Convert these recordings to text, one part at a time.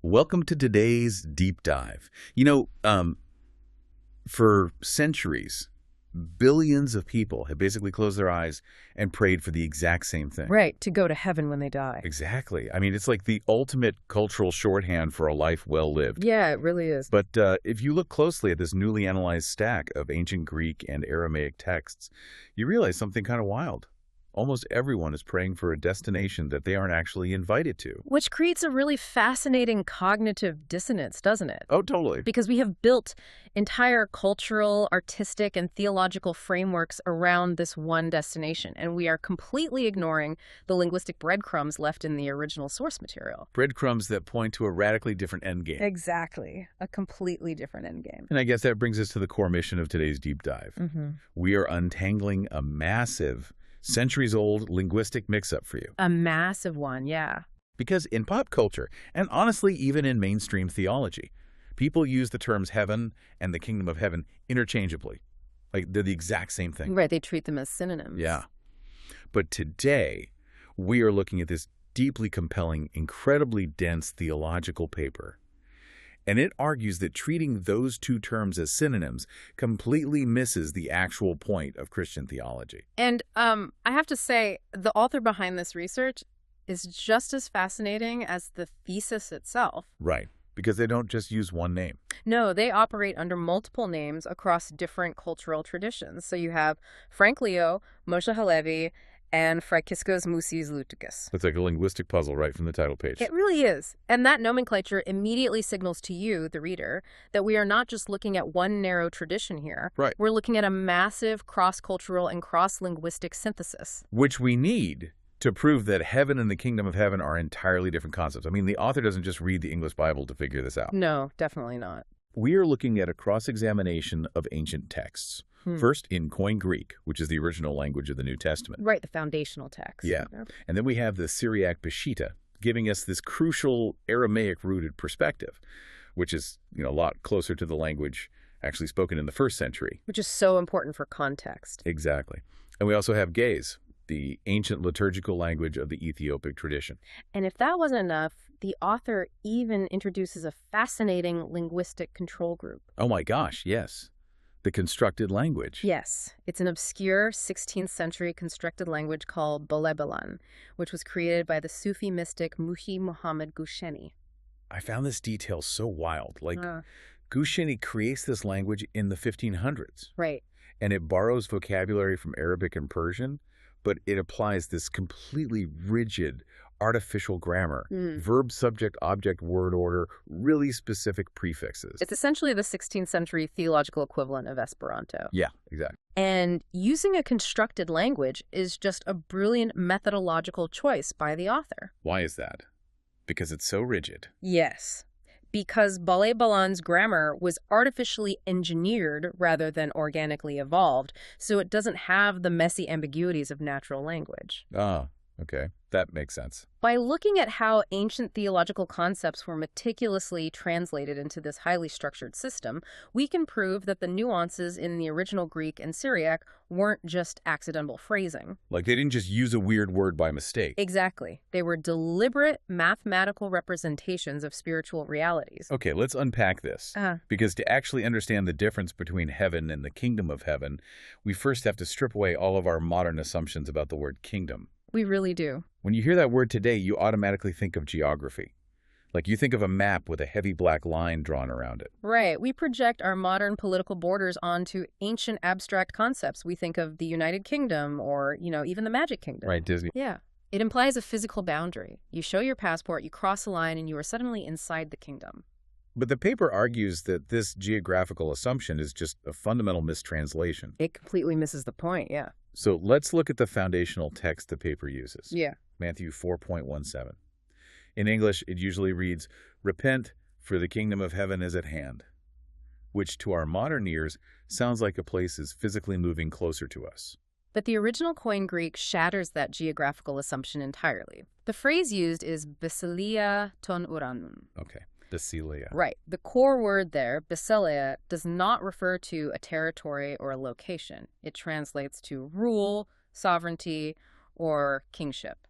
Welcome to today's deep dive. For centuries, billions of people have basically closed their eyes and prayed for the exact same thing. Right, to go to heaven when they die. Exactly. I mean, it's like the ultimate cultural shorthand for a life well lived. Yeah, it really is. But if you look closely at this newly analyzed stack of ancient Greek and Aramaic texts, you realize something kind of wild. Almost everyone is praying for a destination that they aren't actually invited to. Which creates a really fascinating cognitive dissonance, doesn't it? Oh, totally. Because we have built entire cultural, artistic, and theological frameworks around this one destination, and we are completely ignoring the linguistic breadcrumbs left in the original source material. Breadcrumbs that point to a radically different endgame. Exactly. A completely different endgame. And I guess that brings us to the core mission of today's deep dive. We are untangling a massive, centuries-old linguistic mix-up for you. A massive one, yeah. Because in pop culture, and honestly even in mainstream theology, people use the terms heaven and the kingdom of heaven interchangeably. Like they're the exact same thing. Right, they treat them as synonyms. Yeah. But today, we are looking at this deeply compelling, incredibly dense theological paper. And it argues that treating those two terms as synonyms completely misses the actual point of Christian theology. And I have to say, the author behind this research is just as fascinating as the thesis itself. Right, because they don't just use one name. No, they operate under multiple names across different cultural traditions. So you have Frank Leo, Moshe Halevi, and Frakiskos Musis Luticus. That's like a linguistic puzzle right from the title page. It really is. And that nomenclature immediately signals to you, the reader, that we are not just looking at one narrow tradition here. Right. We're looking at a massive cross-cultural and cross-linguistic synthesis. Which we need to prove that heaven and the kingdom of heaven are entirely different concepts. I mean, the author doesn't just read the English Bible to figure this out. No, definitely not. We are looking at a cross-examination of ancient texts. First, in Koine Greek, which is the original language of the New Testament. Right, the foundational text. Yeah. And then we have the Syriac Peshitta, giving us this crucial Aramaic-rooted perspective, which is, a lot closer to the language actually spoken in the first century. Which is so important for context. Exactly. And we also have Ge'ez, the ancient liturgical language of the Ethiopic tradition. And if that wasn't enough, the author even introduces a fascinating linguistic control group. Oh my gosh, yes. The constructed language. Yes, it's an obscure 16th century constructed language called Bolebelan, which was created by the Sufi mystic Muhi Muhammad Gusheni. I found this detail so wild. Gusheni creates this language in the 1500s. Right. And it borrows vocabulary from Arabic and Persian, but it applies this completely rigid, artificial grammar, verb, subject, object, word order, really specific prefixes. It's essentially the 16th century theological equivalent of Esperanto. Yeah, exactly. And using a constructed language is just a brilliant methodological choice by the author. Why is that? Because it's so rigid. Yes. Because Bolebelan's grammar was artificially engineered rather than organically evolved, so it doesn't have the messy ambiguities of natural language. Ah, okay. That makes sense. By looking at how ancient theological concepts were meticulously translated into this highly structured system, we can prove that the nuances in the original Greek and Syriac weren't just accidental phrasing. Like they didn't just use a weird word by mistake. Exactly. They were deliberate mathematical representations of spiritual realities. Okay, let's unpack this. Because to actually understand the difference between heaven and the kingdom of heaven, we first have to strip away all of our modern assumptions about the word kingdom. We really do. When you hear that word today, you automatically think of geography. Like you think of a map with a heavy black line drawn around it. Right. We project our modern political borders onto ancient abstract concepts. We think of the United Kingdom or, even the Magic Kingdom. Right, Disney. Yeah. It implies a physical boundary. You show your passport, you cross a line, and you are suddenly inside the kingdom. But the paper argues that this geographical assumption is just a fundamental mistranslation. It completely misses the point, yeah. So let's look at the foundational text the paper uses. Yeah. Matthew 4.17. In English, it usually reads, "Repent, for the kingdom of heaven is at hand," which to our modern ears sounds like a place is physically moving closer to us. But the original Koine Greek shatters that geographical assumption entirely. The phrase used is basileia ton uranun. Okay. Basileia. Right. The core word there, basileia, does not refer to a territory or a location. It translates to rule, sovereignty, or kingship.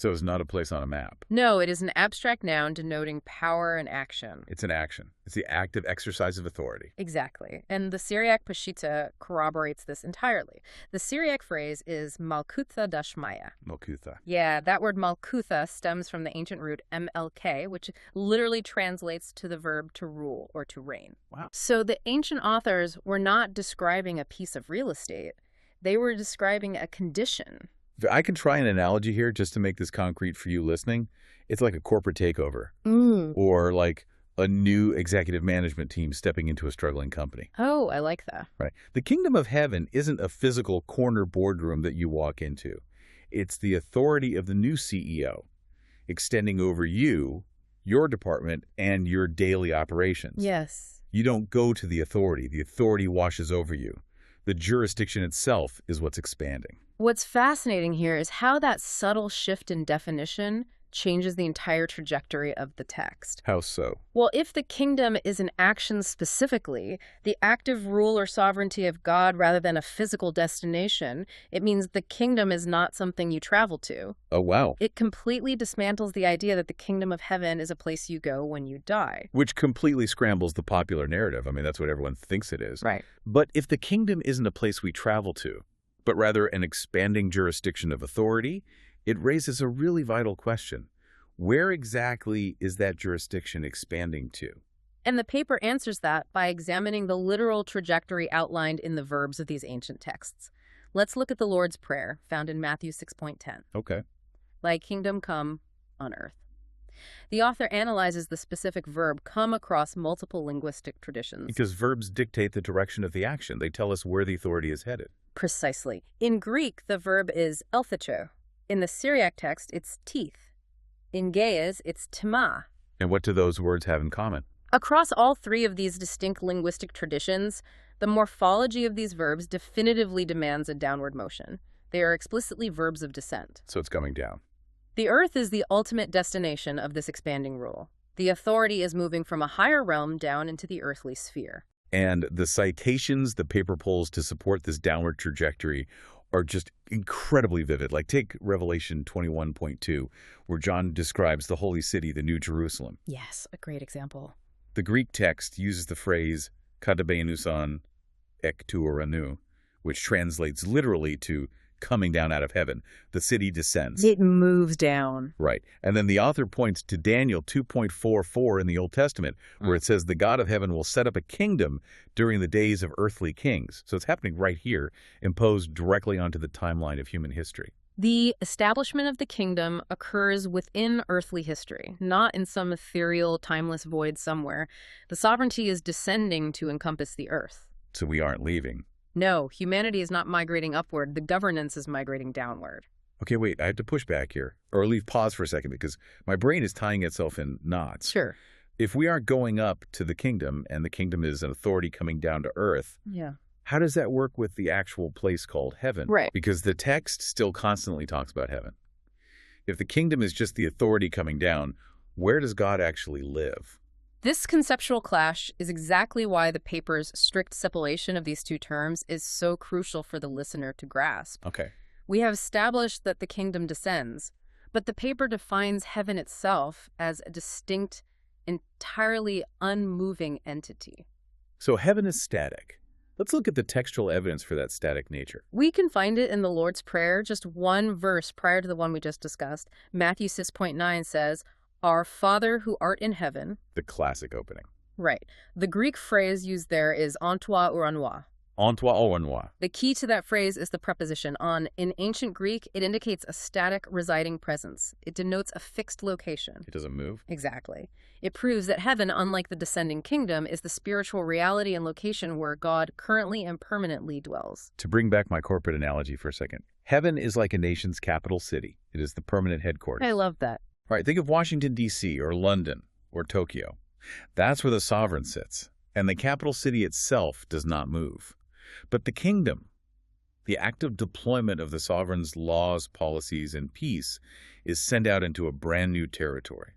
So it's not a place on a map. No, it is an abstract noun denoting power and action. It's an action. It's the active exercise of authority. Exactly. And the Syriac Peshitta corroborates this entirely. The Syriac phrase is Malkutha Dashmaya. Malkutha. Yeah, that word Malkutha stems from the ancient root MLK, which literally translates to the verb to rule or to reign. Wow. So the ancient authors were not describing a piece of real estate. They were describing a condition. If I can try an analogy here just to make this concrete for you listening. It's like a corporate takeover or like a new executive management team stepping into a struggling company. Oh, I like that. Right. The kingdom of heaven isn't a physical corner boardroom that you walk into. It's the authority of the new CEO extending over you, your department, and your daily operations. Yes. You don't go to the authority. The authority washes over you. The jurisdiction itself is what's expanding. What's fascinating here is how that subtle shift in definition changes the entire trajectory of the text. How so? Well, if the kingdom is an action specifically, the active rule or sovereignty of God rather than a physical destination, it means the kingdom is not something you travel to. Oh, wow. It completely dismantles the idea that the kingdom of heaven is a place you go when you die. Which completely scrambles the popular narrative. I mean, that's what everyone thinks it is. Right. But if the kingdom isn't a place we travel to, but rather an expanding jurisdiction of authority, it raises a really vital question. Where exactly is that jurisdiction expanding to? And the paper answers that by examining the literal trajectory outlined in the verbs of these ancient texts. Let's look at the Lord's Prayer, found in Matthew 6.10. Okay. Thy kingdom come on earth. The author analyzes the specific verb come across multiple linguistic traditions. Because verbs dictate the direction of the action. They tell us where the authority is headed. Precisely. In Greek, the verb is elthecho. In the Syriac text, it's teeth. In Ge'ez, it's tima. And what do those words have in common? Across all three of these distinct linguistic traditions, the morphology of these verbs definitively demands a downward motion. They are explicitly verbs of descent. So it's coming down. The earth is the ultimate destination of this expanding rule. The authority is moving from a higher realm down into the earthly sphere. And the citations the paper pulls to support this downward trajectory are just incredibly vivid. Like take Revelation 21.2, where John describes the holy city, the New Jerusalem. Yes, a great example. The Greek text uses the phrase katabenusan ek tuoranu, which translates literally to coming down out of heaven. The city descends. It moves down. Right. And then the author points to Daniel 2.44 in the Old Testament, where it says the God of heaven will set up a kingdom during the days of earthly kings. So it's happening right here, imposed directly onto the timeline of human history. The establishment of the kingdom occurs within earthly history, not in some ethereal, timeless void somewhere. The sovereignty is descending to encompass the earth. So we aren't leaving. No, humanity is not migrating upward. The governance is migrating downward. Okay, wait, I have to push back here, or leave pause for a second, because my brain is tying itself in knots. Sure. If we aren't going up to the kingdom, and the kingdom is an authority coming down to earth, Yeah. how does that work with the actual place called heaven? Right. Because the text still constantly talks about heaven. If the kingdom is just the authority coming down, where does God actually live? This conceptual clash is exactly why the paper's strict separation of these two terms is so crucial for the listener to grasp. Okay. We have established that the kingdom descends, but the paper defines heaven itself as a distinct, entirely unmoving entity. So heaven is static. Let's look at the textual evidence for that static nature. We can find it in the Lord's Prayer, just one verse prior to the one we just discussed. Matthew 6.9 says, Our Father who art in heaven. The classic opening. Right. The Greek phrase used there is en toi ou en moi. En toi ou en moi. The key to that phrase is the preposition on. In ancient Greek, it indicates a static residing presence. It denotes a fixed location. It doesn't move. Exactly. It proves that heaven, unlike the descending kingdom, is the spiritual reality and location where God currently and permanently dwells. To bring back my corporate analogy for a second, heaven is like a nation's capital city. It is the permanent headquarters. I love that. All right, think of Washington, D.C., or London, or Tokyo. That's where the sovereign sits, and the capital city itself does not move. But the kingdom, the active deployment of the sovereign's laws, policies, and peace, is sent out into a brand new territory,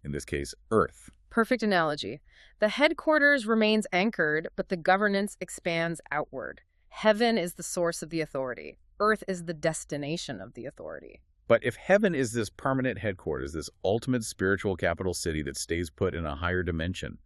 in this case, Earth. Perfect analogy. The headquarters remains anchored, but the governance expands outward. Heaven is the source of the authority. Earth is the destination of the authority. But if heaven is this permanent headquarters, this ultimate spiritual capital city that stays put in a higher dimension,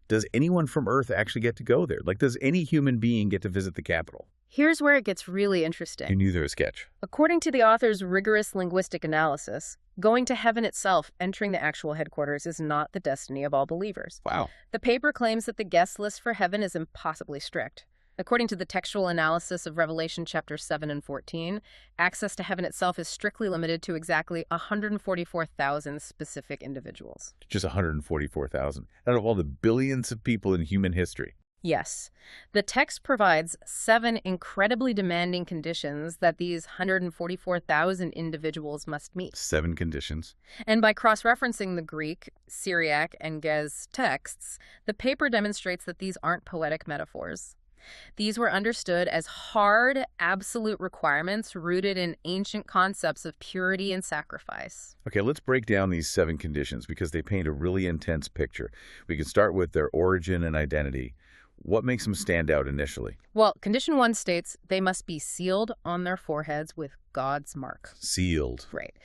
does anyone from Earth actually get to go there? Like, does any human being get to visit the capital? Here's where it gets really You interesting. knew there was a sketch. According to the author's rigorous linguistic analysis, going to heaven itself, entering the actual headquarters, is not the destiny of all believers. Wow. The paper claims that the guest list for heaven is impossibly strict. According to the textual analysis of Revelation chapters 7 and 14, access to heaven itself is strictly limited to exactly 144,000 specific individuals. Just 144,000 out of all the billions of people in human history. Yes. The text provides 7 incredibly demanding conditions that these 144,000 individuals must meet. 7 conditions. And by cross-referencing the Greek, Syriac, and Gez texts, the paper demonstrates that these aren't poetic metaphors. These were understood as hard, absolute requirements rooted in ancient concepts of purity and sacrifice. Okay, let's break down these 7 conditions because they paint a really intense picture. We can start with their origin and identity. What makes them stand out initially? Well, condition 1 states they must be sealed on their foreheads with God's mark. Sealed. Right.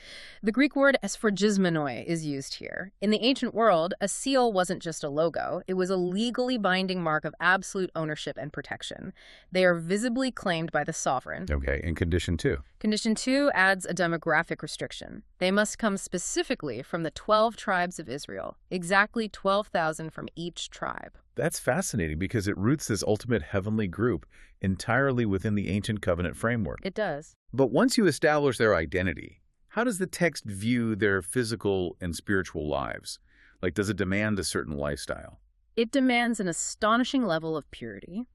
The Greek word esphragismenoi is used here. In the ancient world, a seal wasn't just a logo. It was a legally binding mark of absolute ownership and protection. They are visibly claimed by the sovereign. Okay, and condition 2? Condition 2 adds a demographic restriction. They must come specifically from the 12 tribes of Israel, exactly 12,000 from each tribe. That's fascinating because it roots this ultimate heavenly group entirely within the ancient covenant framework. It does. But once you establish their identity, how does the text view their physical and spiritual lives? Like, does it demand a certain lifestyle? It demands an astonishing level of purity.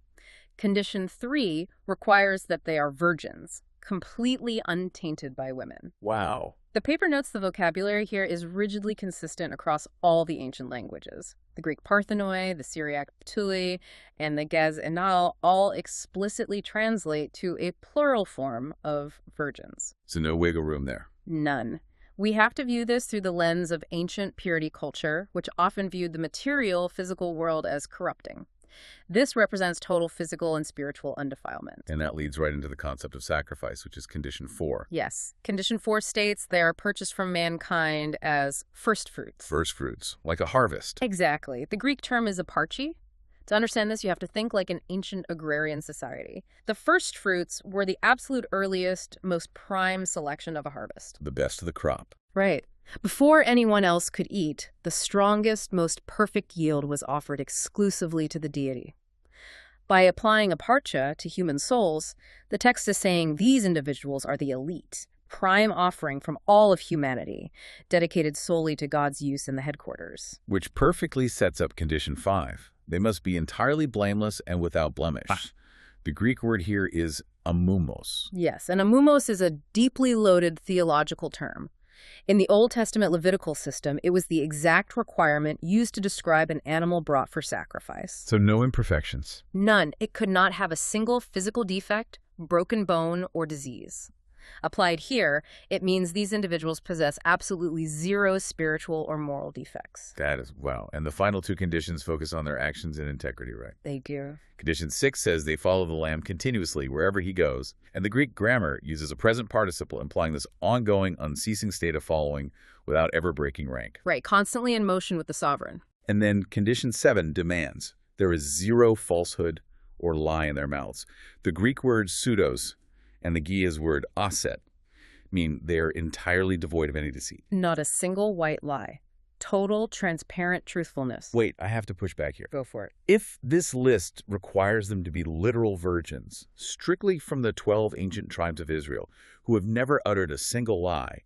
Condition 3 requires that they are virgins, completely untainted by women. Wow. The paper notes the vocabulary here is rigidly consistent across all the ancient languages. The Greek parthenoi, the Syriac ptuli, and the Gez enal all explicitly translate to a plural form of virgins. So no wiggle room there. None. We have to view this through the lens of ancient purity culture, which often viewed the material, physical world as corrupting. This represents total physical and spiritual undefilement. And that leads right into the concept of sacrifice, which is condition 4. Yes. Condition 4 states they are purchased from mankind as first fruits. First fruits, like a harvest. Exactly. The Greek term is aparchi. To understand this, you have to think like an ancient agrarian society. The first fruits were the absolute earliest, most prime selection of a harvest. The best of the crop. Right. Before anyone else could eat, the strongest, most perfect yield was offered exclusively to the deity. By applying a parcha to human souls, the text is saying these individuals are the elite, prime offering from all of humanity, dedicated solely to God's use in the headquarters. Which perfectly sets up condition 5. They must be entirely blameless and without blemish. The Greek word here is amumos. Yes, and amumos is a deeply loaded theological term. In the Old Testament Levitical system, it was the exact requirement used to describe an animal brought for sacrifice. So no imperfections. None. It could not have a single physical defect, broken bone, or disease. Applied here, it means these individuals possess absolutely zero spiritual or moral defects. That is, wow. And the final 2 conditions focus on their actions and integrity, right? They do. Condition 6 says they follow the Lamb continuously wherever he goes, and the Greek grammar uses a present participle implying this ongoing, unceasing state of following without ever breaking rank. Right, constantly in motion with the sovereign. And then condition 7 demands there is zero falsehood or lie in their mouths. The Greek word pseudos and the Ge'ez word aset mean they are entirely devoid of any deceit. Not a single white lie. Total, transparent truthfulness. Wait, I have to push back here. Go for it. If this list requires them to be literal virgins, strictly from the 12 ancient tribes of Israel, who have never uttered a single lie,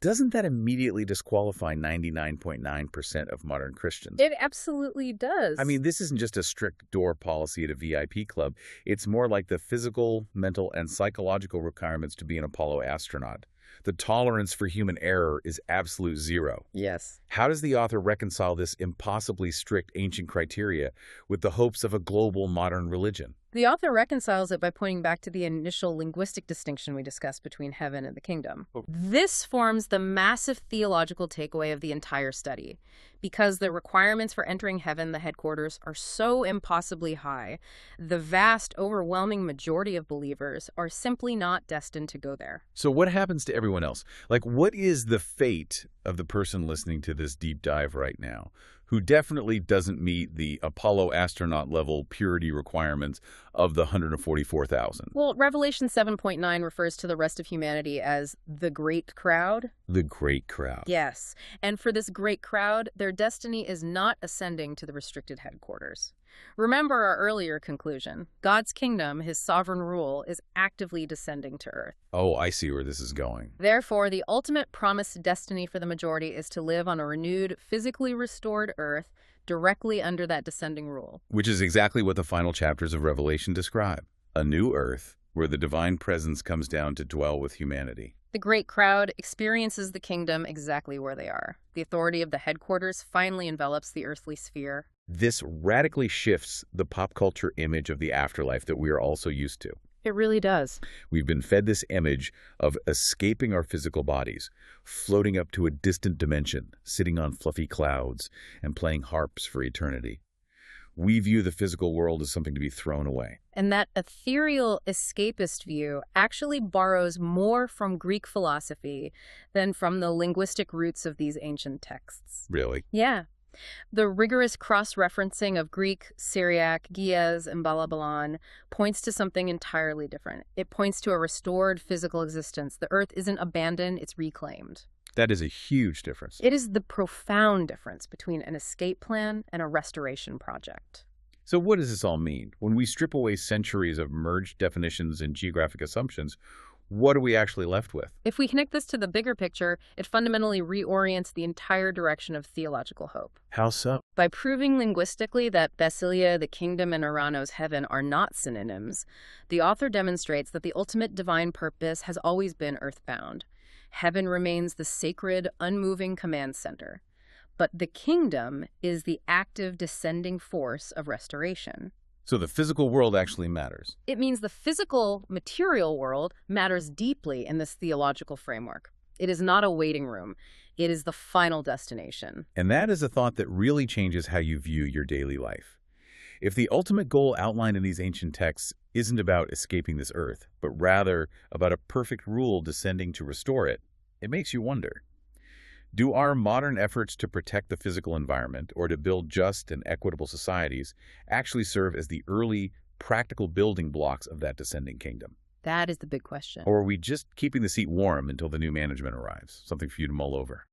doesn't that immediately disqualify 99.9% of modern Christians? It absolutely does. I mean, this isn't just a strict door policy at a VIP club. It's more like the physical, mental, and psychological requirements to be an Apollo astronaut. The tolerance for human error is absolute zero. Yes. How does the author reconcile this impossibly strict ancient criteria with the hopes of a global modern religion? The author reconciles it by pointing back to the initial linguistic distinction we discussed between heaven and the kingdom. This forms the massive theological takeaway of the entire study. Because the requirements for entering heaven, the headquarters, are so impossibly high, the vast, overwhelming majority of believers are simply not destined to go there. So what happens to everyone else? Like, what is the fate of the person listening to this deep dive right now, who definitely doesn't meet the Apollo astronaut level purity requirements of the 144,000? Well, Revelation 7.9 refers to the rest of humanity as the great crowd. The great crowd. Yes, and for this great crowd, their destiny is not ascending to the restricted headquarters. Remember our earlier conclusion. God's kingdom, his sovereign rule, is actively descending to earth. Oh, I see where this is going. Therefore, the ultimate promised destiny for the majority is to live on a renewed, physically restored earth directly under that descending rule. Which is exactly what the final chapters of Revelation describe. A new earth where the divine presence comes down to dwell with humanity. The great crowd experiences the kingdom exactly where they are. The authority of the headquarters finally envelops the earthly sphere. This radically shifts the pop culture image of the afterlife that we are also used to. It really does. We've been fed this image of escaping our physical bodies, floating up to a distant dimension, sitting on fluffy clouds, and playing harps for eternity. We view the physical world as something to be thrown away. And that ethereal escapist view actually borrows more from Greek philosophy than from the linguistic roots of these ancient texts. Really? Yeah. The rigorous cross-referencing of Greek, Syriac, Ge'ez, and Balabalan points to something entirely different. It points to a restored physical existence. The earth isn't abandoned, it's reclaimed. That is a huge difference. It is the profound difference between an escape plan and a restoration project. So what does this all mean? When we strip away centuries of merged definitions and geographic assumptions, what are we actually left with? If we connect this to the bigger picture, it fundamentally reorients the entire direction of theological hope. How so? By proving linguistically that Basilia, the kingdom, and Urano's heaven are not synonyms, the author demonstrates that the ultimate divine purpose has always been earthbound. Heaven remains the sacred, unmoving command center. But the kingdom is the active descending force of restoration. So the physical world actually matters. It means the physical, material world matters deeply in this theological framework. It is not a waiting room. It is the final destination. And that is a thought that really changes how you view your daily life. If the ultimate goal outlined in these ancient texts isn't about escaping this earth, but rather about a perfect rule descending to restore it, it makes you wonder. Do our modern efforts to protect the physical environment or to build just and equitable societies actually serve as the early, practical building blocks of that descending kingdom? That is the big question. Or are we just keeping the seat warm until the new management arrives? Something for you to mull over.